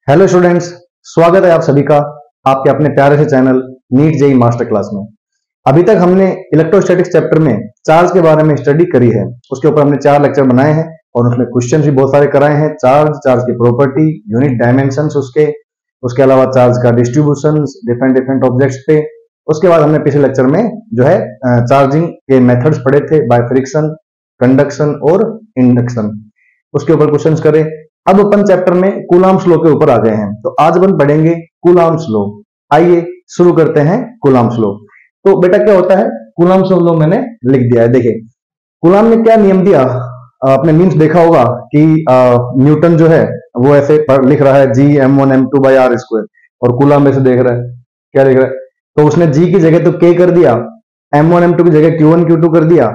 Hello students, स्वागत है आप सभी का आपके अपने प्यारे से channel NEET JEE master class में। अभी तक हमने इलेक्ट्रोस्टैटिक्स चैप्टर में चार्ज के बारे में स्टडी करी है। उसके ऊपर हमने 4 लेक्चर बनाए हैं और उसमें क्वेश्चन भी बहुत सारे कराए हैं। चार्ज की प्रॉपर्टी, यूनिट डायमेंशंस उसके अलावा चार्ज का डिस्ट्रीब्यूशन डिफरेंट ऑब्जेक्ट्स पे। उसके बाद हमने पिछले लेक्चर में जो है चार्जिंग के मेथड्स पढ़े थे, बाय फ्रिक्शन, कंडक्शन और इंडक्शन। उसके ऊपर क्वेश्चंस करे। अब अपन चैप्टर में कूलॉम्स लॉ के ऊपर आ गए हैं, तो आज अपन पढ़ेंगे कूलॉम्स लॉ। आइए शुरू करते हैं कूलॉम्स लॉ। तो बेटा क्या होता है कूलॉम्स लॉ, मैंने लिख दिया है। देखिए कूलॉम ने क्या नियम दिया, आपने मीन्स देखा होगा कि न्यूटन जो है वो ऐसे लिख रहा है G(m1m2/r²) और कूलॉम ऐसे देख रहा है, क्या देख रहा है, तो उसने G की जगह तो K कर दिया, M1m2 की जगह Q1 Q2 कर दिया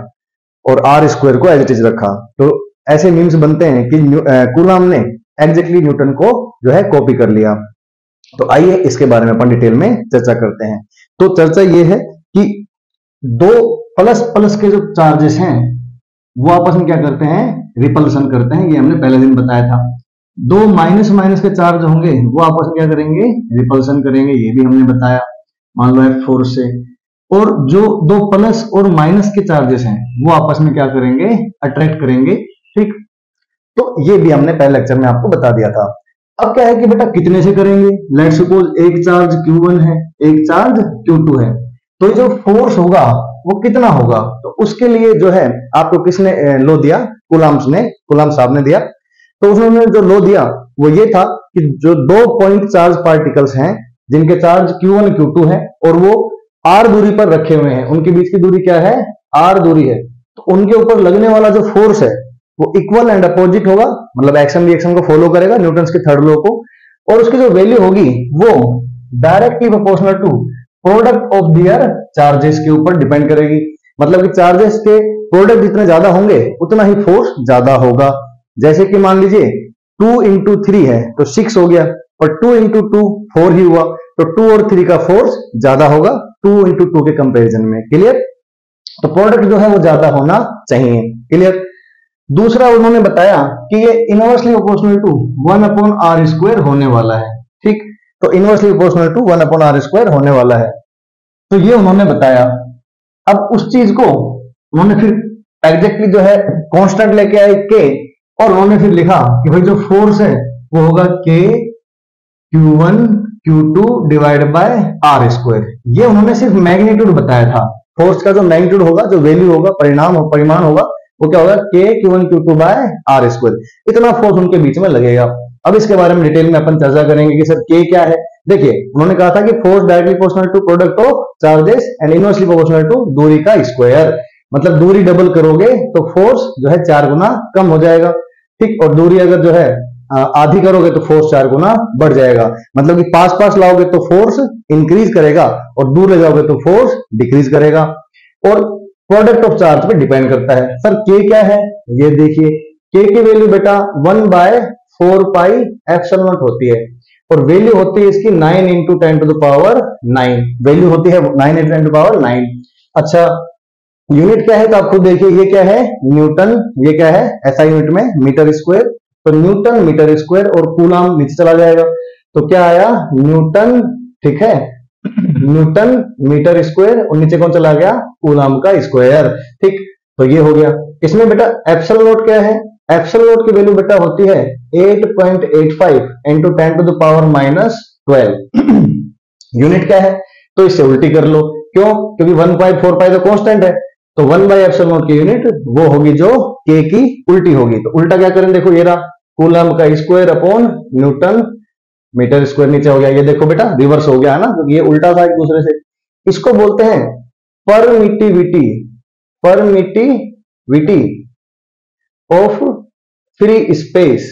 और r² को एज इट इज रखा। तो ऐसे मीम्स बनते हैं कि कूलॉम ने एग्जैक्टली न्यूटन को जो है कॉपी कर लिया। तो आइए इसके बारे में अपन डिटेल में चर्चा करते हैं। तो चर्चा ये है कि दो प्लस प्लस के जो चार्जेस हैं वो आपस में क्या करते हैं, रिपल्सन करते हैं। ये हमने पहले दिन बताया था। दो माइनस माइनस के चार्ज होंगे वो आपस में क्या करेंगे, रिपल्सन करेंगे। ये भी हमने बताया, मान लो F फोर्स से। और जो दो प्लस और माइनस के चार्जेस हैं वो आपस में क्या करेंगे, अट्रैक्ट करेंगे। ठीक, तो ये भी हमने पहले लेक्चर में आपको बता दिया था। अब क्या है कि बेटा कितने से करेंगे, लेट्स सपोज एक चार्ज Q1 है, एक चार्ज Q2 है, तो जो फोर्स होगा वो कितना होगा। तो उसके लिए जो है आपको किसने लॉ दिया, कूलॉम साहब ने दिया। तो उन्होंने जो लॉ दिया वो ये था कि जो दो पॉइंट चार्ज पार्टिकल्स हैं जिनके चार्ज Q1 Q2 है और वो r दूरी पर रखे हुए हैं, उनके बीच की दूरी क्या है, r दूरी है, तो उनके ऊपर लगने वाला जो फोर्स है वो इक्वल एंड अपोजिट होगा, मतलब एक्शन रिएक्शन को फॉलो करेगा, न्यूटन्स के थर्ड लॉ को। और उसकी जो वैल्यू होगी वो directly proportional to product of their charges के ऊपर डिपेंड करेगी। मतलब कि चार्जेस के प्रोडक्ट जितने ज्यादा होंगे उतना ही फोर्स ज्यादा होगा। जैसे कि मान लीजिए 2 × 3 है तो 6 हो गया, और 2 × 2 4 ही हुआ, तो 2 और 3 का फोर्स ज्यादा होगा 2 × 2 के कंपेरिजन में। क्लियर, तो प्रोडक्ट जो है वो ज्यादा होना चाहिए। क्लियर। दूसरा उन्होंने बताया कि ये इनवर्सली प्रोपोर्शनल टू 1/r² होने वाला है। ठीक, तो इनवर्सली प्रोपोर्शनल टू 1/r² होने वाला है, तो ये उन्होंने बताया। अब उस चीज को उन्होंने फिर एग्जैक्टली जो है कांस्टेंट लेके आए K, और उन्होंने फिर लिखा कि भाई जो फोर्स है वो होगा K Q1 Q2 /r²। ये उन्होंने सिर्फ मैग्नीट्यूड बताया था। फोर्स का जो मैग्नीट्यूड होगा, जो वैल्यू होगा, परिमाण होगा, वो क्या होगा K Q1 Q2 /r²। इतना फोर्स उनके बीच में लगेगा। अब इसके बारे में डिटेल में अपन चर्चा करेंगे कि सर K क्या है। देखिए उन्होंने कहा था कि force directly proportional to product of charges and inversely proportional to दूरी का स्क्वायर। मतलब दूरी डबल करोगे तो फोर्स जो है 4 गुना कम हो जाएगा। ठीक, और दूरी अगर जो है आधी करोगे तो फोर्स 4 गुना बढ़ जाएगा। मतलब कि पास लाओगे तो फोर्स इंक्रीज करेगा और दूर ले जाओगे तो फोर्स डिक्रीज करेगा। और प्रोडक्ट ऑफ चार्ज पे डिपेंड करता है। सर K क्या है, ये देखिए K की वैल्यू बेटा 1/4πε0 होती है, और वैल्यू होती है इसकी 9 × 10⁹ वैल्यू होती है 9 × 10⁹। अच्छा, यूनिट क्या है तो आप खुद देखिए, ये क्या है, न्यूटन, ये क्या है SI यूनिट में मीटर स्क्वायर, तो न्यूटन मीटर स्क्वायर, और कूलॉम नीचे चला जाएगा तो क्या आया, न्यूटन। ठीक है, न्यूटन मीटर स्क्वायर, और नीचे कौन चला गया, कूलॉम का स्क्वायर। ठीक, तो ये हो गया। इसमें बेटा एप्सिलॉन नॉट क्या है, एप्सिलॉन नॉट की वैल्यू बेटा होती है 8.85 × 10⁻12। यूनिट क्या है, तो इससे उल्टी कर लो, क्यों, क्योंकि 1/4π तो कांस्टेंट है, तो 1/एप्सिलॉन नॉट की यूनिट वो होगी जो K की उल्टी होगी। तो उल्टा क्या करें, देखो ये रहा कूलॉम का square upon newton metre square, नीचे हो गया। ये देखो बेटा रिवर्स हो गया है ना, क्योंकि ये उल्टा था एक दूसरे से। इसको बोलते हैं परमिटिविटी ऑफ फ्री स्पेस,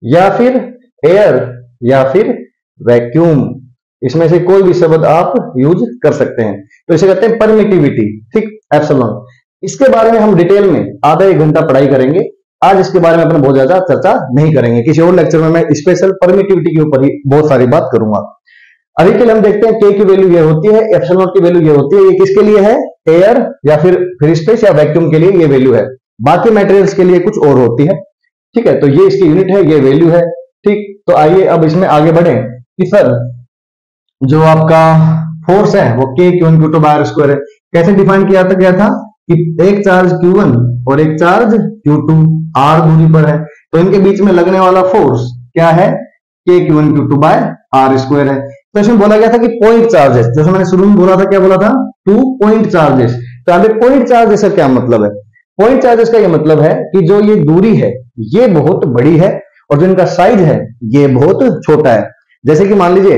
या फिर एयर, या फिर वैक्यूम। इसमें से कोई भी शब्द आप यूज कर सकते हैं। तो इसे कहते हैं परमिटिविटी। ठीक, एप्सिलॉन। इसके बारे में हम डिटेल में आधा 1 घंटा पढ़ाई करेंगे। आज इसके बारे में अपन बहुत ज्यादा चर्चा नहीं करेंगे, किसी और लेक्चर में मैं स्पेशल परमिटिविटी के ऊपर ही बहुत सारी बात करूंगा। अभी के लिए हम देखते हैं K की वैल्यू ये होती है, एप्सिलॉन नॉट की वैल्यू ये होती है। ये किसके लिए है, एयर या फिर फ्री स्पेस या वैक्यूम के लिए ये वैल्यू है। बाकी मटेरियल्स के लिए कुछ और होती है। ठीक है, तो ये इसकी यूनिट है, ये वैल्यू है। ठीक, तो आइए अब इसमें आगे बढ़े कि सर जो आपका फोर्स है वो K Q1 Q2 bye R² है। कैसे डिफाइन किया था कि एक चार्ज Q1 और एक चार्ज Q2 R दूरी पर है, तो इनके बीच में लगने वाला फोर्स क्या है, K Q1 Q2 bye R² है। तो इसमें बोला गया था कि पॉइंट चार्जेस, जैसे मैंने शुरू में बोला था, क्या बोला था, 2 पॉइंट चार्जेस। तो अभी पॉइंट चार्जेस का क्या मतलब है, पॉइंट चार्जेस का ये मतलब है कि जो ये दूरी है ये बहुत बड़ी है और जो इनका साइज है ये बहुत छोटा है। जैसे कि मान लीजिए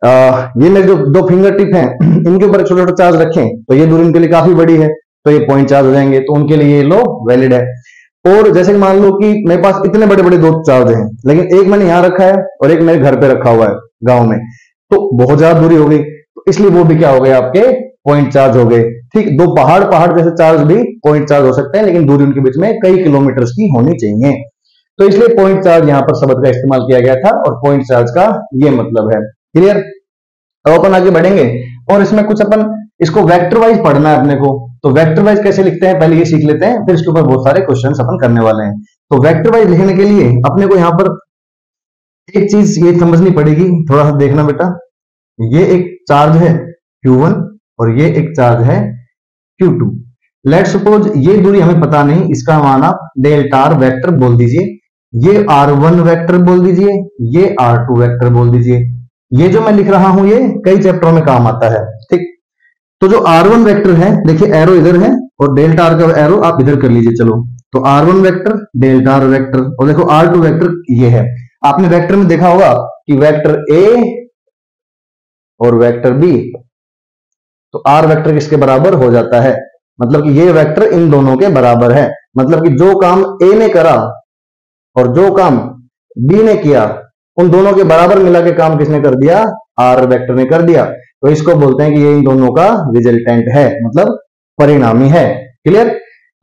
ये मेरे जो 2 फिंगर टिप हैं इनके ऊपर छोटा छोटा चार्ज रखें तो ये दूरी इनके लिए काफी बड़ी है, तो ये पॉइंट चार्ज हो जाएंगे, तो उनके लिए ये लो वैलिड है। और जैसे कि मान लो कि मेरे पास इतने बड़े बड़े 2 चार्ज हैं, लेकिन एक मैंने यहां रखा है और एक मेरे घर पे रखा हुआ है गांव में, तो बहुत ज्यादा दूरी हो गई, तो इसलिए वो भी क्या हो गए, आपके पॉइंट चार्ज हो गए। ठीक, 2 पहाड़ जैसे चार्ज भी पॉइंट चार्ज हो सकते हैं, लेकिन दूरी उनके बीच में कई किलोमीटर की होनी चाहिए, तो इसलिए पॉइंट चार्ज यहां पर शब्द का इस्तेमाल किया गया था और पॉइंट चार्ज का ये मतलब है। क्लियर? अब अपन आगे बढ़ेंगे और इसमें कुछ अपन इसको वेक्टर वाइज पढ़ना है अपने को, तो वेक्टर वाइज कैसे लिखते हैं पहले ये सीख लेते हैं, फिर इसके ऊपर बहुत सारे क्वेश्चंस अपन करने वाले हैं। तो वेक्टर वाइज लिखने के लिए अपने को यहां पर एक चीज ये समझनी पड़ेगी, थोड़ा सा देखना बेटा, ये एक चार्ज है Q1 और ये एक चार्ज है Q2। लेट सपोज ये दूरी हमें पता नहीं, इसका मान आप डेल्टा R वेक्टर बोल दीजिए, ये R1 वेक्टर बोल दीजिए, ये R2 वेक्टर बोल दीजिए। ये जो मैं लिख रहा हूं ये कई चैप्टरों में काम आता है। ठीक, तो जो R1 वेक्टर है, देखिए एरो इधर है और डेल्टा R का एरो आप इधर कर लीजिए, चलो तो R1 vector, delta R vector, और देखो R2 वेक्टर ये है। आपने वेक्टर में देखा होगा कि वेक्टर A और वेक्टर B, तो R वेक्टर किसके बराबर हो जाता है, मतलब कि ये वेक्टर इन दोनों के बराबर है, मतलब कि जो काम A ने करा और जो काम B ने किया उन दोनों के बराबर मिला के काम किसने कर दिया, R वेक्टर ने कर दिया, तो इसको बोलते हैं कि ये इन दोनों का रिजल्टेंट है, मतलब परिणामी है। क्लियर?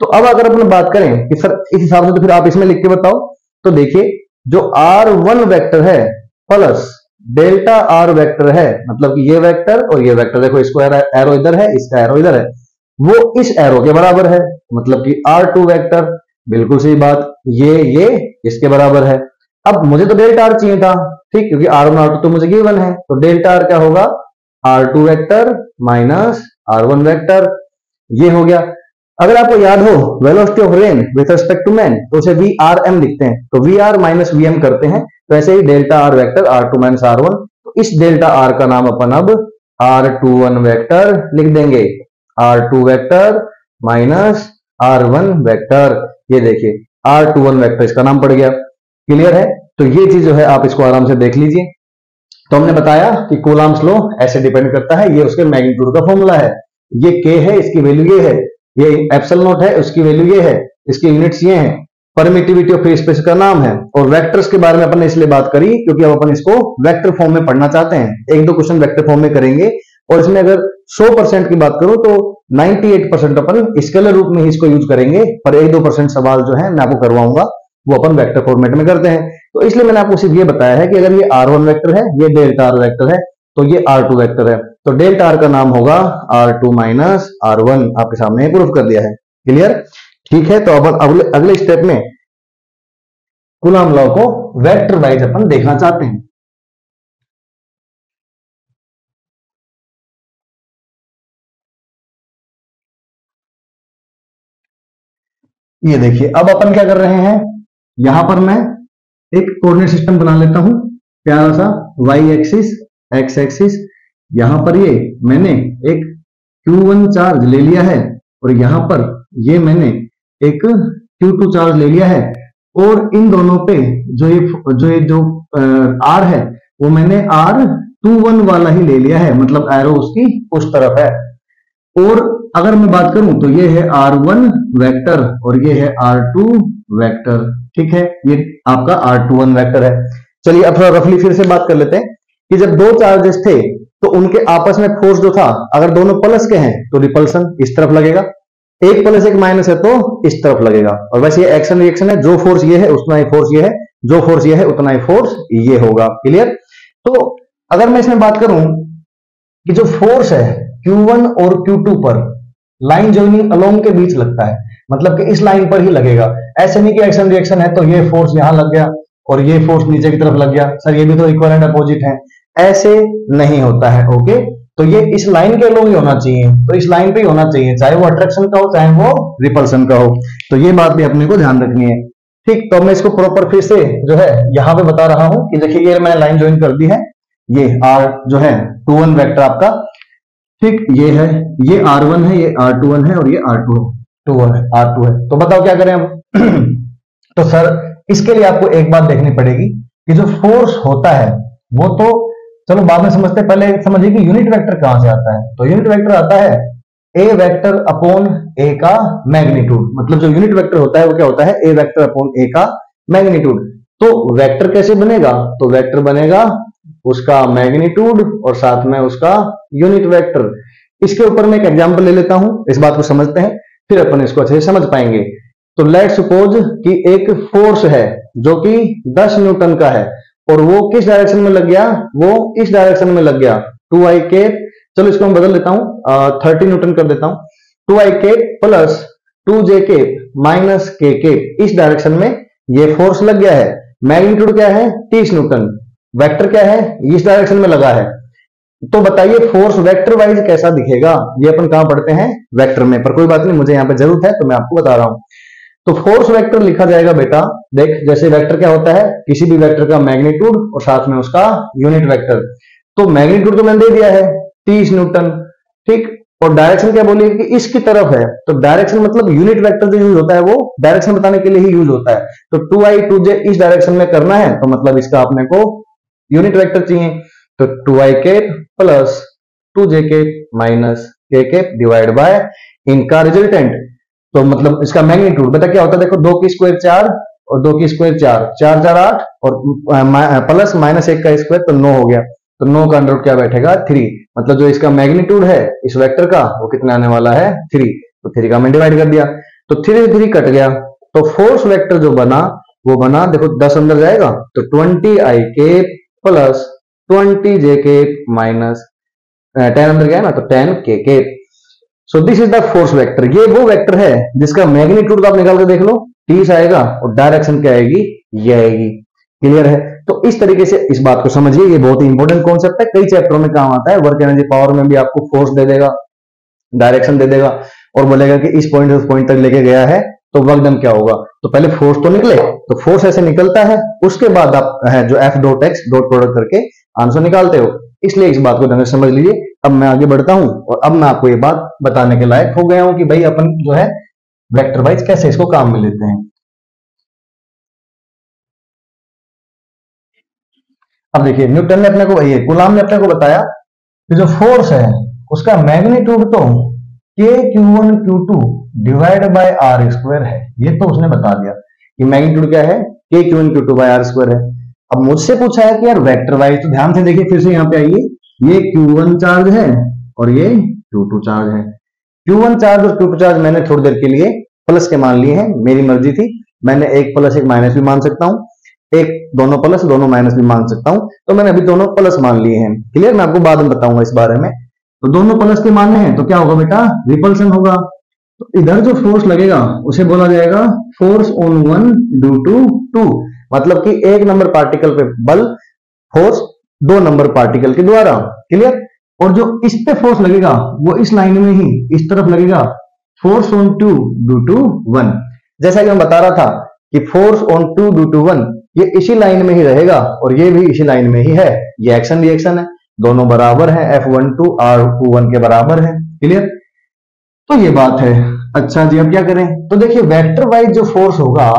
तो अब अगर अपन बात करें कि सर इस हिसाब से, तो फिर आप इसमें लिख के बताओ, तो देखिए जो R1 वेक्टर है प्लस डेल्टा R वेक्टर है, मतलब कि ये वेक्टर और ये वेक्टर, देखो इसको एरो इधर है, इसका एरो इधर है, वो इस एरो के बराबर है, मतलब कि R2 वेक्टर, बिल्कुल सही बात, ये इसके बराबर है। अब मुझे तो डेल्टा R चाहिए था, ठीक, क्योंकि R1 R2 तो मुझे गिवन है, तो डेल्टा R क्या होगा, R2 vector minus R1 vector, ये हो गया। अगर आपको याद हो velocity of rain with respect to man, तो उसे VRM लिखते हैं, तो VR माइनस VM करते हैं, तो ऐसे ही delta R vector R2 minus R1, तो इस डेल्टा R का नाम अपन अब R21 वेक्टर लिख देंगे, R2 vector minus R1 vector, ये देखिए R21 वेक्टर इसका नाम पड़ गया। क्लियर है? तो ये चीज जो है आप इसको आराम से देख लीजिए। तो हमने बताया कि कूलम्ब्स लॉ ऐसे डिपेंड करता है, ये उसके मैग्नीट्यूड का फॉर्मूला है, ये K है, इसकी वैल्यू ये है, ये एप्सिलॉन नॉट है, उसकी वैल्यू ये है, इसकी यूनिट्स ये हैं, परमिटिविटी ऑफ फ्री स्पेस का नाम है, और वेक्टर्स के बारे में अपन ने इसलिए बात करी क्योंकि अब अपन इसको वेक्टर फॉर्म में पढ़ना चाहते हैं, 1-2 क्वेश्चन वेक्टर फॉर्म में करेंगे, और इसमें अगर 100% की बात करूं तो 98% अपन स्केलर रूप में ही इसको यूज करेंगे, पर 1-2% सवाल जो है मैं आपको करवाऊंगा वो अपन वेक्टर फॉर्मेट में करते हैं। तो इसलिए मैंने आपको सिर्फ ये बताया है कि अगर ये R1 वेक्टर है, ये डेल्टा R वेक्टर है, तो ये R2 वेक्टर है, तो डेल्टा R का नाम होगा R2 माइनस R1, आपके सामने प्रूफ कर दिया है। क्लियर? ठीक है, तो अपन अगले स्टेप में कूलम्ब लॉ को वेक्टर वाइज अपन देखना चाहते हैं। ये देखिए अब अपन क्या कर रहे हैं, यहां पर मैं एक कोऑर्डिनेट सिस्टम बना लेता हूं, प्यारा सा y एक्सिस, x एक्सिस, यहां पर ये मैंने एक Q1 चार्ज ले लिया है और यहां पर ये मैंने एक Q2 चार्ज ले लिया है, और इन दोनों पे जो R है वो मैंने R21 वाला ही ले लिया है, मतलब एरो उसकी उस तरफ है। और अगर मैं बात करूं तो ये है R1 वेक्टर और ये है R2 वेक्टर, ठीक है, ये आपका R21 वेक्टर है। चलिए अब थोड़ा रफली फिर से बात कर लेते हैं कि जब 2 चार्जेस थे तो उनके आपस में फोर्स जो था, अगर दोनों प्लस के हैं तो रिपल्सन इस तरफ लगेगा, एक प्लस एक माइनस है तो इस तरफ लगेगा, और वैसे ये एक्शन रिएक्शन है, जो फोर्स ये है उतना ही फोर्स ये है, जो फोर्स ये है उतना ही फोर्स ये होगा। क्लियर? तो अगर मैं इसमें बात करूं कि जो फोर्स है Q1 और Q2 पर लाइन जॉइनिंग अलोंग के बीच लगता है, मतलब कि इस लाइन पर ही लगेगा, ऐसे नहीं कि एक्शन रिएक्शन है तो ये फोर्स यहां लग गया और ये फोर्स नीचे की तरफ लग गया, सर ये भी तो इक्वल एंड अपोजिट है, ऐसे नहीं होता है। ओके, तो ये इस लाइन के लोग ही होना चाहिए, तो इस लाइन पे ही होना चाहिए, चाहे वो अट्रैक्शन का हो चाहे वो रिपल्सन का हो। तो ये बात भी अपने को ध्यान रखनी है। ठीक, तो मैं इसको प्रॉपर फिर से जो है यहां पे बता रहा हूं कि देखिए ये मैंने लाइन ज्वाइन कर दी है, ये R जो है 2 1 वेक्टर आपका, ठीक, ये है, ये R1 है, ये R21 है और ये R2 है। तो बताओ क्या करें अब? तो सर इसके लिए आपको एक बात देखनी पड़ेगी कि जो फोर्स होता है वो तो चलो बाद में समझते, पहले समझिए कि यूनिट वेक्टर कहां से आता है। तो यूनिट वेक्टर आता है ए वेक्टर अपॉन ए का मैग्नीट्यूड, मतलब जो यूनिट वेक्टर होता है वो क्या होता है, ए वेक्टर अपॉन ए का मैग्नीट्यूड। तो वेक्टर कैसे बनेगा, तो वेक्टर बनेगा उसका मैग्नीट्यूड और साथ में उसका यूनिट वेक्टर। इसके ऊपर मैं एक एग्जांपल ले लेता हूं, इस बात को समझते हैं फिर अपन इसको अच्छे से समझ पाएंगे। तो लेट सपोज कि एक फोर्स है जो कि 10 न्यूटन का है और वो किस डायरेक्शन में लग गया, वो इस डायरेक्शन में लग गया 2i केप, चलो इसको मैं बदल देता हूं 30 न्यूटन कर देता हूं, 2i cap plus 2j cap minus k cap, इस डायरेक्शन में ये फोर्स लग गया है। मैग्नीट्यूड क्या है 30 न्यूटन, वेक्टर क्या है इस डायरेक्शन में लगा है। तो बताइए फोर्स वेक्टर वाइज कैसा दिखेगा, ये अपन कहां पढ़ते हैं, वेक्टर में, पर कोई बात नहीं मुझे यहां पे जरूरत है तो मैं आपको बता रहा हूं। तो फोर्स वेक्टर लिखा जाएगा बेटा, देख जैसे वेक्टर क्या होता है, किसी भी वेक्टर का मैग्नीट्यूड और साथ में उसका यूनिट वेक्टर। तो मैग्नीट्यूड तो मैंने दे दिया है 30 न्यूटन, ठीक, और डायरेक्शन क्या बोलिए कि इसकी तरफ है, तो डायरेक्शन मतलब यूनिट वेक्टर जो यूज होता है वो डायरेक्शन बताने के लिए ही यूज होता है। तो 2i 2j इस डायरेक्शन में करना है तो मतलब इसका अपने को यूनिट वेक्टर चाहिए, तो 2i cap plus 2j cap minus k cap divide by इनका रिजल्टेंट, तो मतलब इसका मैग्नीट्यूड बेटा क्या होता है, देखो 2 की स्क्वायर 4 और 2 की स्क्वायर 4, 4 4 8 और प्लस माइनस 1 का स्क्वायर तो 9 हो गया, तो 9 का अंडर रूट क्या बैठेगा 3, मतलब जो इसका मैग्नीट्यूड है इस वेक्टर का वो कितना आने वाला है 3, तो 3 का मैं डिवाइड कर दिया तो 3 से 3 कट गया, तो फोर्स वेक्टर जो बना वो बना, देखो 10 अंदर जाएगा तो 20i cap plus 20j cap minus 10 अंदर गया ना तो 10k cap. So this is the force vector, ये वो वेक्टर है जिसका मैग्नीट्यूड आप निकाल के देख लो 30 आएगा और डायरेक्शन क्या आएगी, ये आएगी। क्लियर है? तो इस तरीके से इस बात को समझिए, ये बहुत ही इंपॉर्टेंट कॉन्सेप्ट है, कई चैप्टरों में काम आता है। वर्क एनर्जी पावर में भी आपको फोर्स दे देगा, डायरेक्शन दे देगा और बोलेगा कि इस पॉइंट से उस पॉइंट तक लेके गया है तो वर्क डन क्या होगा। तो पहले फोर्स तो निकले, तो फोर्स ऐसे निकलता है, उसके बाद आप जो F dot x dot product करके आंसर निकालते हो। इसलिए इस बात को ढंग से समझ लीजिए। अब मैं आगे बढ़ता हूं और अब मैं आपको ये बात बताने के लायक हो गया हूं कि भाई अपन जो है वेक्टर वाइज कैसे इसको काम में लेते हैं। अब देखिए न्यूटन ने अपने को, ये कूलाम ने अपने को बताया कि जो फोर्स है उसका मैग्नीट्यूड तो Q1 Q2 divide by are square है, ये तो उसने बता दिया कि मैग्नीट्यूड क्या है Q1 Q2 bye are square है। अब मुझसे पूछा है कि यार वेक्टर वाइज, तो ध्यान से देखिए फिर से यहाँ पे आइए, ये Q1 चार्ज है और ये Q2 चार्ज है। Q1 चार्ज और Q2 चार्ज मैंने थोड़ी देर के लिए प्लस के मान लिए हैं, मेरी मर्जी थी, मैंने एक प्लस एक माइनस भी मान सकता हूँ, एक दोनों प्लस दोनों माइनस भी मान सकता हूं, तो मैंने अभी दोनों प्लस मान लिए हैं। क्लियर? मैं आपको बाद में बताऊंगा इस बारे में। तो दोनों प्लस के मानने हैं तो क्या होगा बेटा, रिपल्सन होगा। तो इधर जो फोर्स लगेगा उसे बोला जाएगा force on one due to two, मतलब कि एक नंबर पार्टिकल पे बल, फोर्स 2 नंबर पार्टिकल के द्वारा। क्लियर? और जो इस पे फोर्स लगेगा वो इस लाइन में ही इस तरफ लगेगा, फोर्स ऑन 2 ड्यू टू 1। जैसा कि मैं बता रहा था कि फोर्स ऑन 2 ड्यू टू 1 ये इसी लाइन में ही रहेगा और ये भी इसी लाइन में ही है, ये एक्शन रिएक्शन है, दोनों बराबर है, F12 R21 के बराबर है। क्लियर? तो ये बात है। अच्छा जी, अब क्या करें? तो देखिए वेक्टर वाइज जो फोर्स होगा,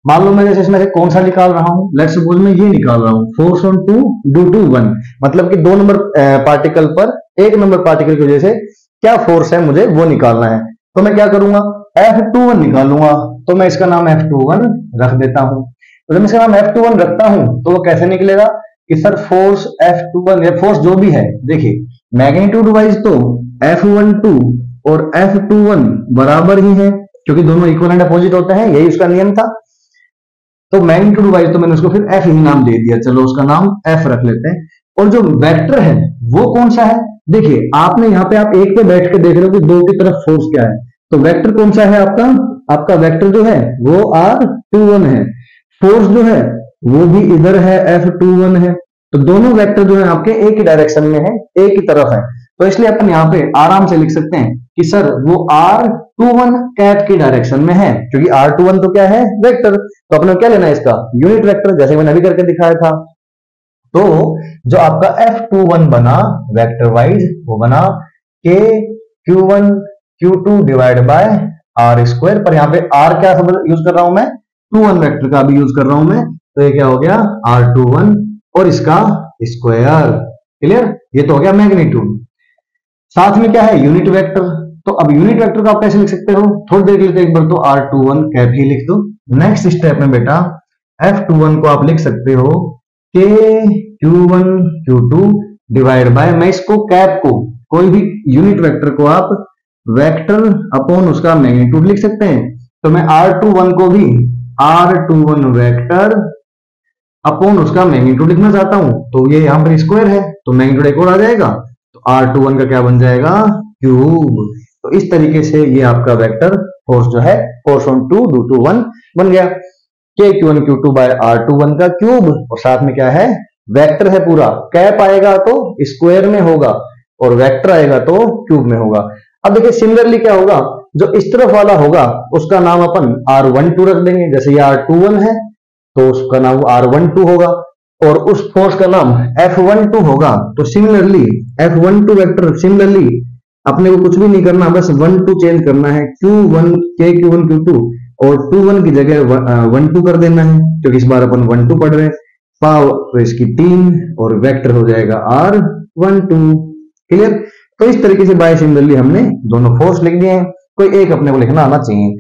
मान लो मैं जैसे इसमें से कौन सा निकाल रहा हूं, लेट्स सपोज मैं ये निकाल रहा हूं, फोर्स ऑन 2 ड्यू टू 1, मतलब कि 2 नंबर पार्टिकल पर 1 नंबर पार्टिकल की वजह से क्या फोर्स है मुझे वो निकालना है। तो मैं क्या करूंगा, F21 निकालूंगा, तो मैं इसका नाम F21 रख देता हूं। तो जब मैं इसका नाम F21 रखता हूं तो वो कैसे निकलेगा कि सर फोर्स F21 या फोर्स जो भी है, देखिए मैग्नीट्यूड वाइज तो F12 और F21 बराबर ही है क्योंकि दोनों इक्वल एंड अपोजिट होते हैं, यही उसका नियम था। तो मैग्नीट्यूड वाइज तो मैंने उसको फिर F ही नाम दे दिया, चलो उसका नाम F रख लेते हैं। और जो वेक्टर है वो कौन सा है, देखिए आपने यहाँ पे आप एक पे बैठ के देख रहे हो कि 2 की तरफ फोर्स क्या है, तो वेक्टर कौन सा है आपका आपका वेक्टर जो है वो R21 है, फोर्स जो है वो भी इधर है, F21 है, तो दोनों वेक्टर जो है आपके एक ही डायरेक्शन में है, एक ही तरफ है। तो इसलिए अपन यहाँ पे आराम से लिख सकते हैं कि सर वो R21 कैप की डायरेक्शन में है, क्योंकि R21 तो क्या है, वेक्टर। तो अपने क्या लेना है इसका यूनिट वेक्टर, जैसे मैंने अभी करके दिखाया था। तो जो आपका F21 बना वेक्टर वाइज वो बना K Q1 Q2 divide by R square, पर यहाँ पे R क्या यूज कर रहा हूं मैं, 21 वेक्टर का भी यूज कर रहा हूं मैं, तो ये क्या हो गया R21 और इसका स्क्वायर। क्लियर, ये तो हो गया मैग्नीट्यूड। साथ में क्या है यूनिट वेक्टर, तो अब यूनिट वेक्टर को आप कैसे लिख सकते हो, थोड़ी देर के लिए एक बार तो R21 कैप ही लिख दो। नेक्स्ट स्टेप में बेटा F21 को आप लिख सकते हो K Q1 Q2 divide by, मैं इसको कैप को कोई भी यूनिट वेक्टर को आप वेक्टर अपॉन उसका मैग्नीट्यूड लिख सकते हैं। तो मैं R21 को भी R21 वेक्टर अपॉन उसका मैग्नीट्यूड लिखना चाहता हूं, तो ये यहां पर स्क्वायर है तो मैग्नीट्यूड एक और आ जाएगा, तो R21 का क्या बन जाएगा, क्यूब। तो इस तरीके से ये आपका वेक्टर फोर्स जो है फोर्स ऑन 2 ड्यू टू 1 बन गया, K Q1 Q2 bye R21 का क्यूब, और साथ में क्या है वेक्टर है पूरा, कैप आएगा तो स्क्वायर में होगा और वेक्टर आएगा तो क्यूब में होगा। अब देखिए सिमिलरली क्या होगा, जो इस तरफ वाला होगा उसका नाम अपन R12 रख देंगे, जैसे ये R21 है तो उसका नाम R12 होगा, और उस फोर्स का नाम F12 होगा। तो सिमिलरली F12 वेक्टर, सिमिलरली अपने को कुछ भी नहीं करना, बस 1-2 चेंज करना है, Q1 K Q1 Q2 और 2-1 की जगह 1-2 कर देना है, क्योंकि इस बार अपन 1-2 पढ़ रहे हैं। पावर इसकी 3 और वेक्टर हो जाएगा R12। क्लियर, तो इस तरीके से बाय सिमिलरली हमने दोनों फोर्स लिख दिए हैं, कोई एक अपने को लिखना आना चाहिए।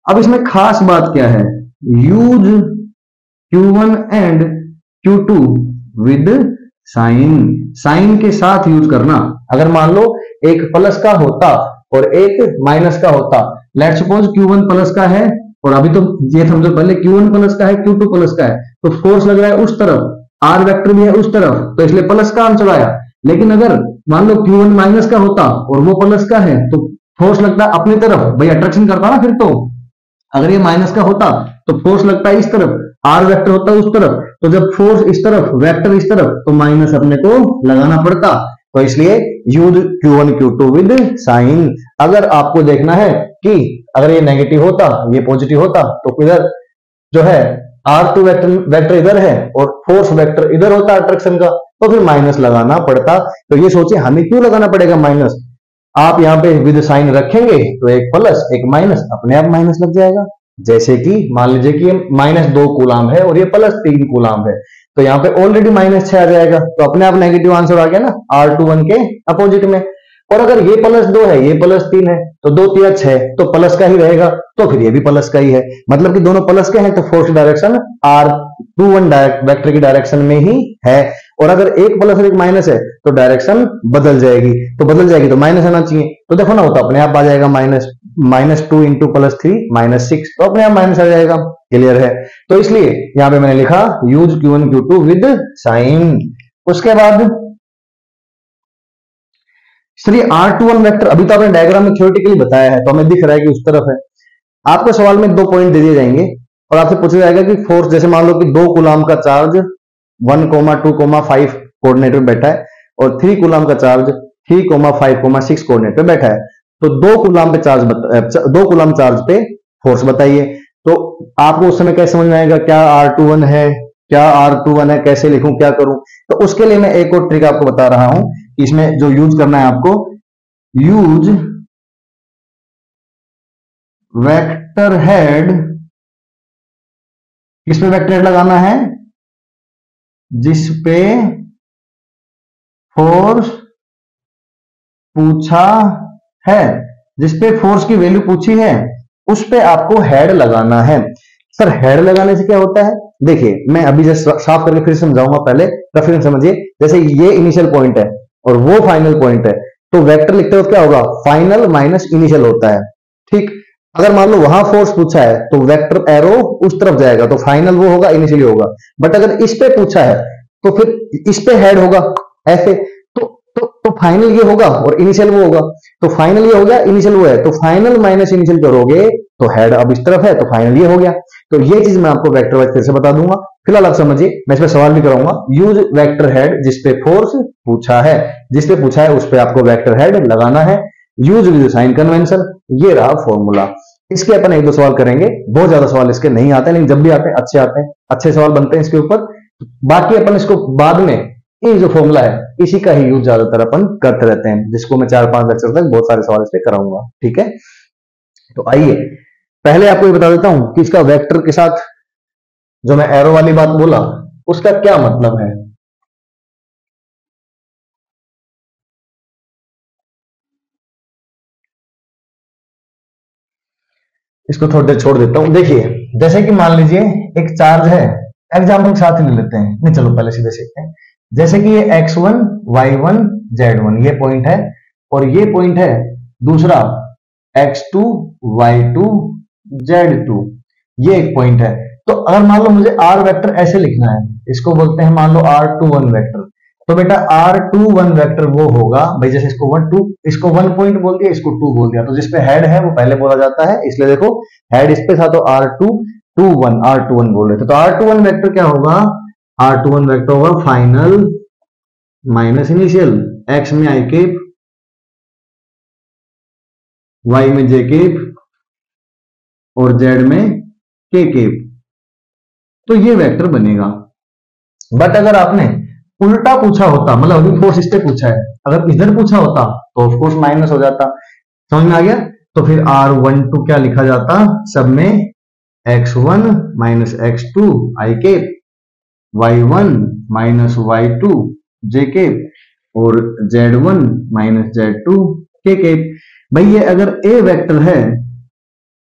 अब इसमें खास बात क्या है, use Q1 and Q2 with sign, sign के साथ यूज करना। अगर मान लो एक प्लस का होता और एक माइनस का होता, लेट्स सपोज Q1 प्लस का है और अभी तो ये समझो पहले Q1 प्लस का है Q2 प्लस का है, तो फोर्स लग रहा है उस तरफ, R वेक्टर भी है उस तरफ, तो इसलिए प्लस का आंसर आया। लेकिन अगर मान लो Q1 माइनस का होता और वो प्लस का है तो फोर्स लगता है अपनी तरफ, भाई अट्रैक्शन करता ना फिर तो। अगर ये माइनस का होता तो फोर्स लगता है इस तरफ, R वेक्टर होता है उस तरफ, तो जब फोर्स इस तरफ वेक्टर इस तरफ तो माइनस अपने को लगाना पड़ता। तो इसलिए use Q1 Q2 with sign. अगर आपको देखना है कि अगर ये नेगेटिव होता ये पॉजिटिव होता तो इधर जो है R2 वेक्टर इधर है और फोर्स वेक्टर इधर होता अट्रैक्शन का, तो फिर माइनस लगाना पड़ता। तो ये सोचिए हमें क्यों लगाना पड़ेगा माइनस, आप यहाँ पे विद साइन रखेंगे तो एक प्लस एक माइनस अपने आप माइनस लग जाएगा। जैसे कि मान लीजिए कि ये -2 कूलाम है और ये +3 कूलाम है, तो यहाँ पे ऑलरेडी -6 आ जाएगा, तो अपने आप नेगेटिव आंसर आ गया ना R21 के अपोजिट में। और अगर ये +2 है ये +3 है तो 2 3 6 तो प्लस का ही रहेगा, तो फिर ये भी प्लस का ही है, मतलब कि दोनों प्लस के हैं, तो फोर्स डायरेक्शन R21 वेक्टर की डायरेक्शन में ही है। और अगर एक प्लस और एक माइनस है तो डायरेक्शन बदल जाएगी, तो माइनस आना चाहिए, तो देखो ना वो तो अपने आप आ जाएगा -2 इंटू +3 -6, तो अपने आप माइनस आ जाएगा। क्लियर है, तो इसलिए यहां पे मैंने लिखा use Q1 Q2 with sign. उसके बाद चलिए R21 वेक्टर अभी तो आपने डायग्राम में थ्योरेटिकली बताया है, तो हमें दिख रहा है कि उस तरफ है। आपको सवाल में 2 पॉइंट दे दिए जाएंगे और आपसे पूछा जाएगा कि फोर्स, जैसे मान लो कि 2 कूलाम का चार्ज 1,2,5 कोऑर्डिनेट पे बैठा है और 3 कूलाम का चार्ज 3,5,6 कोऑर्डिनेट पे बैठा है, तो 2 कूलाम चार्ज पे फोर्स बताइए। तो आपको उस समय कैसे समझ में आएगा क्या R21 है, क्या R21 है, कैसे लिखूं, क्या करूं? तो उसके लिए मैं एक और ट्रिक आपको बता रहा हूं, इसमें जो यूज करना है आपको, यूज वेक्टर हेड। किसमें वेक्टर हेड लगाना है, जिस पे फोर्स पूछा है, जिस पे फोर्स की वैल्यू पूछी है उस पे आपको हेड लगाना है। सर हेड लगाने से क्या होता है, देखिए मैं अभी जस्ट साफ करके फिर समझाऊंगा, पहले रेफरेंस समझिए। जैसे ये इनिशियल पॉइंट है और वो फाइनल पॉइंट है, तो वेक्टर लिखते वक्त क्या होगा, फाइनल माइनस इनिशियल होता है। ठीक, अगर मान लो वहां फोर्स पूछा है तो वेक्टर एरो उस तरफ जाएगा, तो फाइनल वो होगा, इनिशियल होगा। बट अगर इस पे पूछा है तो फिर इस पे हेड होगा ऐसे, तो फाइनल ये होगा और इनिशियल वो होगा, तो फाइनल ये हो गया, इनिशियल वो है, तो फाइनल माइनस इनिशियल करोगे तो हेड अब इस तरफ है तो फाइनल ये हो गया। तो ये चीज मैं आपको वेक्टर वाइज फिर से बता दूंगा। फिलहाल आप समझिए, मैं इस पर सवाल भी करूंगा। यूज वेक्टर हेड जिसपे फोर्स पूछा है, जिसपे पूछा है उस पर आपको वेक्टर हेड लगाना है। यूज विद साइन कन्वेंशन, ये रहा फॉर्मूला। इसके अपन एक दो सवाल करेंगे, बहुत ज्यादा सवाल इसके नहीं आते, लेकिन जब भी आते हैं अच्छे सवाल बनते हैं इसके ऊपर। बाकी अपन इसको बाद में, ये जो फॉर्मूला है इसी का ही यूज ज्यादातर अपन करते रहते हैं, जिसको मैं 4-5 लेक्चर तक बहुत सारे सवाल इस पे कराऊंगा। ठीक है, तो आइए पहले आपको ये बता देता हूं कि इसका वेक्टर के साथ जो मैं एरो वाली बात बोला उसका क्या मतलब है। इसको थोड़ी देर छोड़ देता हूं। देखिए, जैसे कि मान लीजिए एक चार्ज है, एग्जाम्पल के साथ ही ले लेते हैं। नहीं, चलो पहले सीधे सीखते हैं। जैसे कि ये x1 y1 z1 ये पॉइंट है, और ये पॉइंट है दूसरा x2 y2 z2, ये एक पॉइंट है। तो अगर मान लो मुझे r वेक्टर ऐसे लिखना है, इसको बोलते हैं मान लो r21 वेक्टर। तो बेटा r21 वेक्टर वो होगा भाई, जैसे इसको 1 पॉइंट बोल दिया, इसको 2 बोल दिया, तो जिसपे हेड है वो पहले बोला जाता है, इसलिए देखो हेड इस पे था तो r21 बोल रहे थे। तो r21 वेक्टर क्या होगा, r21 वेक्टर होगा फाइनल माइनस इनिशियल, x में आई केप, y में जे केप और z में के केप। तो ये वेक्टर बनेगा। बट अगर आपने उल्टा पूछा होता, मतलब अभी फोर्स इस पे पूछा है, अगर इधर पूछा होता तो ऑफ कोर्स माइनस हो जाता। समझ में आ गया? तो फिर r12 क्या लिखा जाता, सब में x1 minus x2 I cap, y1 minus y2 J cap और z1 माइनस z2 के केप। भाई ये अगर a वेक्टर है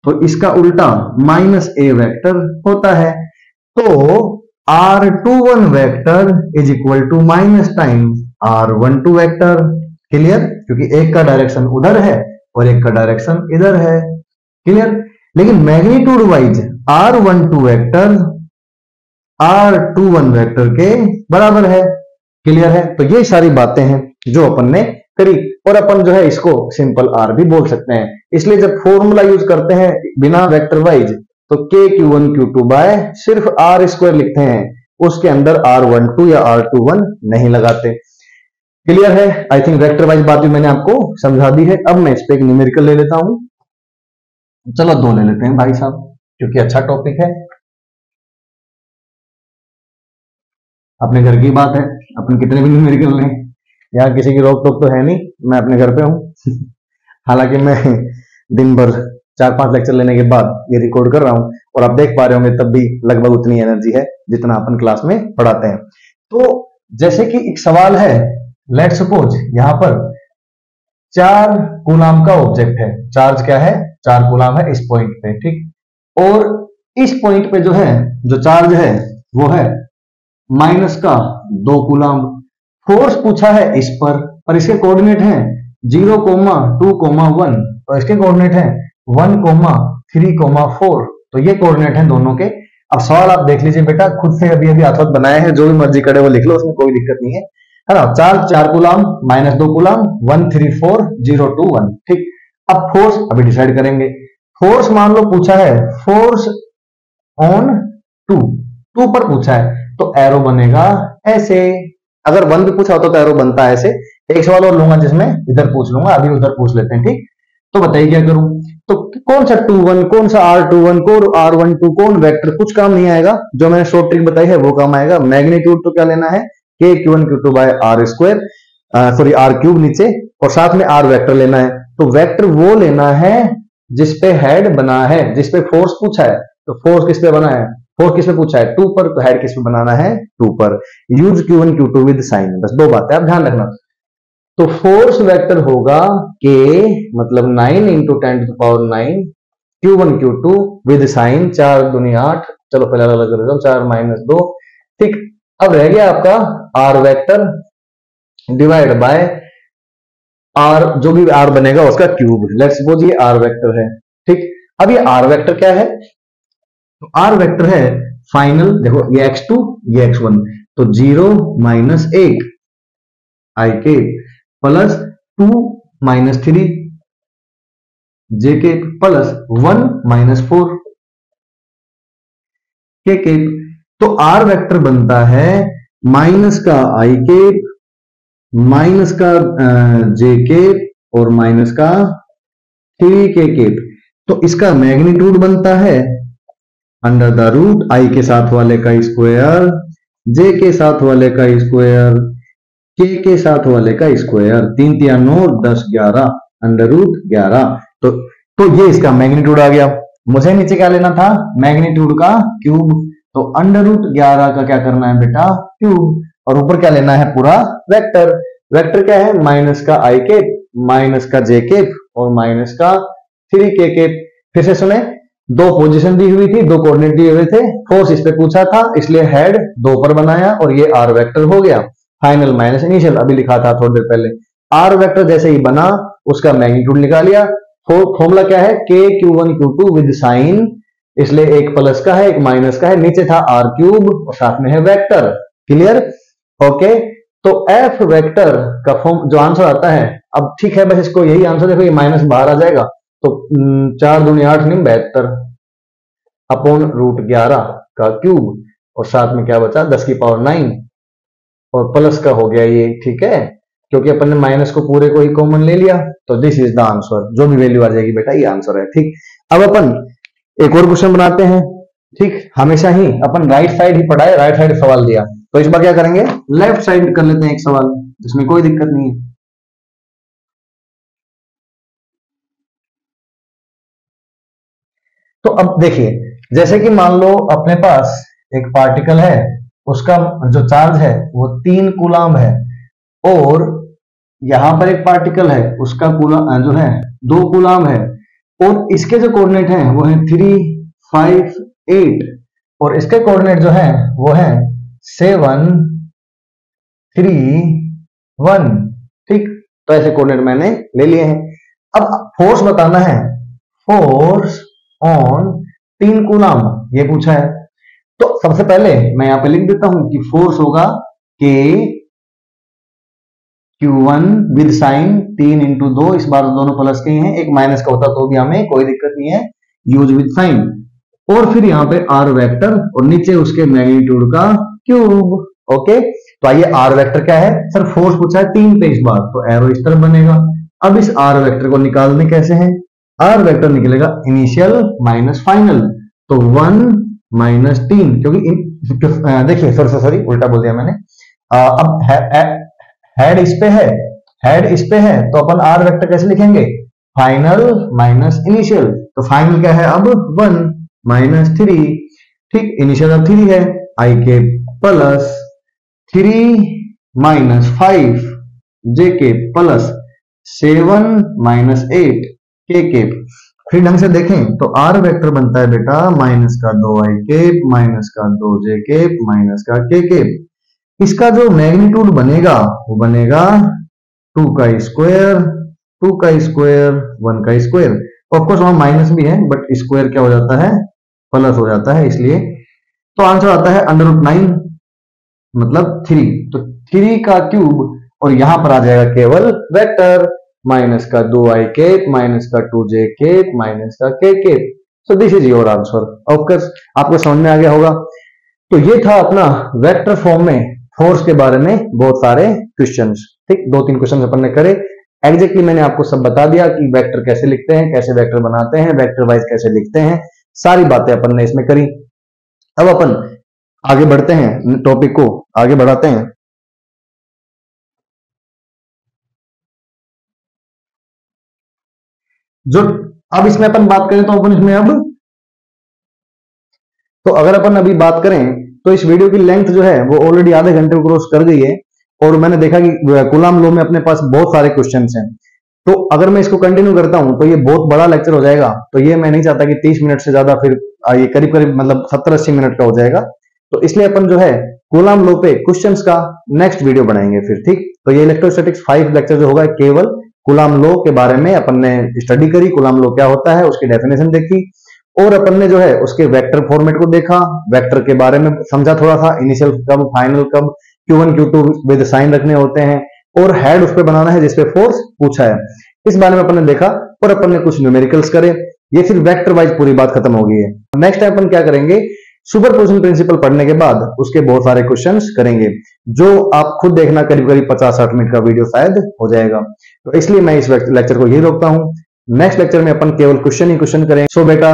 तो इसका उल्टा माइनस a वेक्टर होता है। तो r21 vector is equal to minus time r12 vector. Clear? क्योंकि एक का डायरेक्शन उधर है और एक का डायरेक्शन इधर है। क्लियर? लेकिन magnitude wise r12 vector r21 vector के बराबर है। क्लियर है? तो ये सारी बातें हैं जो अपन ने करी, और अपन जो है इसको सिंपल r भी बोल सकते हैं। इसलिए जब फॉर्मूला यूज करते हैं बिना वेक्टर वाइज तो k q1 q2 बाय सिर्फ r स्क्वायर लिखते हैं, उसके अंदर r12 या r21 नहीं लगाते। क्लियर है? आई थिंक वेक्टर वाइज बात भी मैंने आपको समझा दी है। अब मैं इस पे एक न्यूमेरिकल ले लेता हूं। चलो 2 ले लेते हैं भाई साहब, क्योंकि अच्छा टॉपिक है, अपने घर की बात है। अपन कितने भी न्यूमेरिकल लें, यहाँ किसी की रोक टोक तो है नहीं, मैं अपने घर पे हूँ। हालांकि मैं दिन भर 4-5 लेक्चर लेने के बाद ये रिकॉर्ड कर रहा हूँ, और आप देख पा रहे होंगे तब भी लगभग उतनी एनर्जी है जितना अपन क्लास में पढ़ाते हैं। तो जैसे कि एक सवाल है, लेट सपोज यहाँ पर 4 कूलाम का ऑब्जेक्ट है। चार्ज क्या है? 4 कूलाम है इस पॉइंट पे, ठीक। और इस पॉइंट पे जो है, जो चार्ज है वो है माइनस का 2 कूलाम। फोर्स पूछा है इस पर इसके कोऑर्डिनेट हैं 0, 2, 1, और इसके कोऑर्डिनेट हैं 1, 3, 4। तो ये कोऑर्डिनेट हैं दोनों के। अब सवाल आप देख लीजिए बेटा, खुद से अभी हाथ बनाए हैं, जो भी मर्जी करे वो लिख लो, उसमें कोई दिक्कत नहीं है ना। 4 कूलाम माइनस 2 कूलाम, 1, 3, 4, 0, 2, 1, ठीक। अब फोर्स अभी डिसाइड करेंगे। फोर्स मान लो पूछा है फोर्स ऑन 2 पर पूछा है, तो एरो बनेगा ऐसे। अगर 1 भी पूछा होता तो एरो बनता है ऐसे। एक सवाल और लूंगा जिसमें इधर पूछ लूंगा, अभी उधर पूछ लेते हैं, ठीक। तो बताइए क्या करूं? तो कौन सा 2-1, कौन सा r21, कौन r12, कौन वेक्टर, कुछ काम नहीं आएगा। जो मैंने शॉर्ट ट्रिक बताई है वो काम आएगा। मैग्नीट्यूड तो क्या लेना है, k q1 q2 by r square, sorry r cube नीचे, और साथ में r वेक्टर लेना है। तो वेक्टर वो लेना है जिसपे हेड बना है, जिसपे फोर्स पूछा है। तो फोर्स किस पे बना है, फोर्स किस पे पूछा है 2 पर, तो हेड किस पे बनाना है 2 पर। Use q1 q2 with sign, बस 2 बातें आप ध्यान रखना। तो फोर्स वेक्टर होगा k मतलब 9 into 10 to power 9 q1 q2 with sign 4 दूनी 8। चलो पहले अलग कर देता हूं, 4 माइनस 2, ठीक। अब रह गया आपका r vector divide by r, जो भी r बनेगा उसका क्यूब। लेट्स सपोज ये r वेक्टर है, ठीक। अब ये r वेक्टर क्या है, तो r वेक्टर है फाइनल, देखो ये x2 ये x1, तो 0 माइनस 1 आई के plus 2 minus 3 j cap plus 1 minus 4 k cap. तो आर वेक्टर बनता है माइनस का आई केप, माइनस का जे केप और माइनस का 3 के केप। तो इसका मैग्नीट्यूड बनता है अंडर द रूट आई के साथ वाले का स्क्वायर, जे के साथ वाले का स्क्वायर, के साथ वाले का स्क्वायर, 3 3 9 10 11 अंडर रूट 11। तो ये इसका मैग्नीट्यूड आ गया। मुझे नीचे क्या लेना था, मैग्नीट्यूड का क्यूब। तो अंडर रूट 11 का क्या करना है बेटा, क्यूब। और ऊपर क्या लेना है, पूरा वेक्टर। वेक्टर क्या है, माइनस का आई केप, माइनस का जे केप और माइनस का 3 के केप। फिर से सुने, दो पोजीशन दी हुई थी, दो कोऑर्डिनेट दिए हुए थे, फोर्स इस पे पूछा था, इसलिए हेड 2 पर बनाया और ये आर वेक्टर हो गया। फाइनल माइनस इनिशियल अभी लिखा था थोड़ी देर पहले। आर वेक्टर जैसे ही बना उसका मैग्नीट्यूड निकाल लिया। फॉर्मूला क्या है, के Q1 Q2 विद साइन, इसलिए एक प्लस का है एक माइनस का है, नीचे था आर क्यूब और साथ में है वेक्टर। Clear, okay. तो एफ वेक्टर का फॉर्म जो आंसर आता है, अब ठीक है बस इसको यही आंसर देखो, ये माइनस बाहर आ जाएगा तो 4 दूनी 8 नहीं 72 अपॉन रूट 11 का क्यूब और साथ में क्या बचा 10 की पावर 9 और प्लस का हो गया ये, ठीक है, क्योंकि अपन ने माइनस को पूरे को ही कॉमन ले लिया। तो दिस इज द आंसर, जो भी वैल्यू आ जाएगी बेटा ये आंसर है, ठीक। अब अपन एक और क्वेश्चन बनाते हैं, ठीक। हमेशा ही अपन राइट साइड ही पढ़ाए, राइट साइड सवाल दिया, तो इस बार क्या करेंगे, लेफ्ट साइड कर लेते हैं एक सवाल, जिसमें कोई दिक्कत नहीं है। तो अब देखिए, जैसे कि मान लो अपने पास एक पार्टिकल है, उसका जो चार्ज है वो 3 कूलाम है, और यहां पर एक पार्टिकल है उसका कूलाम जो है 2 कूलाम है, और इसके जो कोऑर्डिनेट हैं वो है 3 5 8 और इसके कोऑर्डिनेट जो है वो है 7 3 1, ठीक। तो ऐसे कोऑर्डिनेट मैंने ले लिए हैं। अब फोर्स बताना है, फोर्स ऑन 3 कूलाम ये पूछा है। तो सबसे पहले मैं यहां पे लिख देता हूं कि फोर्स होगा के Q1 विद साइन 3 इंटू 2, इस बार दोनों प्लस के हैं, एक माइनस का होता तो भी हमें कोई दिक्कत नहीं है, यूज विद साइन। और फिर यहाँ पे आर वेक्टर और नीचे उसके मैग्नीट्यूड का क्यूब, ओके। तो आइए आर वेक्टर क्या है, सर फोर्स पूछा है 3 पे इस बार, तो एरो इस तरफ बनेगा। अब इस आर वेक्टर को निकालने कैसे हैं, आर वेक्टर निकलेगा इनिशियल माइनस फाइनल, तो 1 माइनस 3, क्योंकि देखिए सॉरी उल्टा बोल दिया मैंने। अब हेड इस पे है, हेड इस पे है, तो अपन आर वेक्टर कैसे लिखेंगे, फाइनल माइनस इनिशियल। तो फाइनल क्या है अब 1 माइनस 3, ठीक, इनिशियल अब 3 है, आई के प्लस 3 माइनस 5 जे के प्लस 7 माइनस 8 के केप। फिर ढंग से देखें तो आर वेक्टर बनता है बेटा माइनस का 2 आई केप माइनस का 2 जे केप माइनस का के केप। इसका जो मैग्नीट्यूड बनेगा वो बनेगा 2 का स्क्वायर 2 का स्क्वायर 1 का स्क्वायर। ऑफकोर्स वहां माइनस भी है बट स्क्वायर क्या हो जाता है, प्लस हो जाता है, इसलिए तो आंसर आता है अंडर रूट 9 मतलब 3। तो 3 का क्यूब और यहां पर आ जाएगा केवल वेक्टर माइनस का 2 आई केप माइनस का 2 जे केप माइनस का k cap. So this is your answer. Of course आपको समझ में आ गया होगा। तो ये था अपना वेक्टर फॉर्म में फोर्स के बारे में बहुत सारे क्वेश्चंस, ठीक, 2-3 क्वेश्चन अपन ने करे। एग्जैक्टली मैंने आपको सब बता दिया कि वेक्टर कैसे लिखते हैं, कैसे वेक्टर बनाते हैं, वेक्टर वाइज कैसे लिखते हैं, सारी बातें अपन ने इसमें करी। अब अपन आगे बढ़ते हैं, टॉपिक को आगे बढ़ाते हैं। जो अब इसमें अपन बात करें तो अपन इसमें अब तो अगर अपन अभी बात करें तो इस वीडियो की लेंथ जो है वो ऑलरेडी आधे घंटे को क्रॉस कर गई है और मैंने देखा कि कूलाम लॉ में अपने पास बहुत सारे क्वेश्चंस हैं। तो अगर मैं इसको कंटिन्यू करता हूं तो ये बहुत बड़ा लेक्चर हो जाएगा, तो ये मैं नहीं चाहता कि 30 मिनट से ज्यादा, फिर ये करीब करीब मतलब 70-80 मिनट का हो जाएगा। तो इसलिए अपन जो है कूलाम लॉ पे क्वेश्चंस का नेक्स्ट वीडियो बनाएंगे फिर, ठीक। तो ये इलेक्ट्रोस्टैटिक्स 5 लेक्चर जो होगा केवल कूलाम लॉ के बारे में अपन ने स्टडी करी, कूलाम लॉ क्या होता है उसकी डेफिनेशन देखी और अपन ने जो है उसके वेक्टर फॉर्मेट को देखा, वेक्टर के बारे में समझा थोड़ा सा, इनिशियल कब फाइनल कब, Q1 Q2 विद साइन रखने होते हैं और हेड उस पर बनाना है जिसपे फोर्स पूछा है। इस बारे में अपन ने देखा और अपन ने कुछ न्यूमेरिकल्स करे। ये फिर वेक्टर वाइज पूरी बात खत्म हो गई है। नेक्स्ट टाइम अपन क्या करेंगे, सुपरपोजिशन प्रिंसिपल पढ़ने के बाद उसके बहुत सारे क्वेश्चंस करेंगे, जो आप खुद देखना करीब करीब 50-60 मिनट का वीडियो शायद हो जाएगा। तो इसलिए मैं इस लेक्चर को यही रोकता हूं। नेक्स्ट लेक्चर में अपन केवल क्वेश्चन ही क्वेश्चन करेंगे। सो बेटा,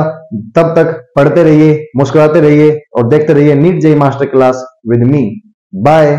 तब तक पढ़ते रहिए, मुस्कुराते रहिए और देखते रहिए NEET JEE master class with me. Bye.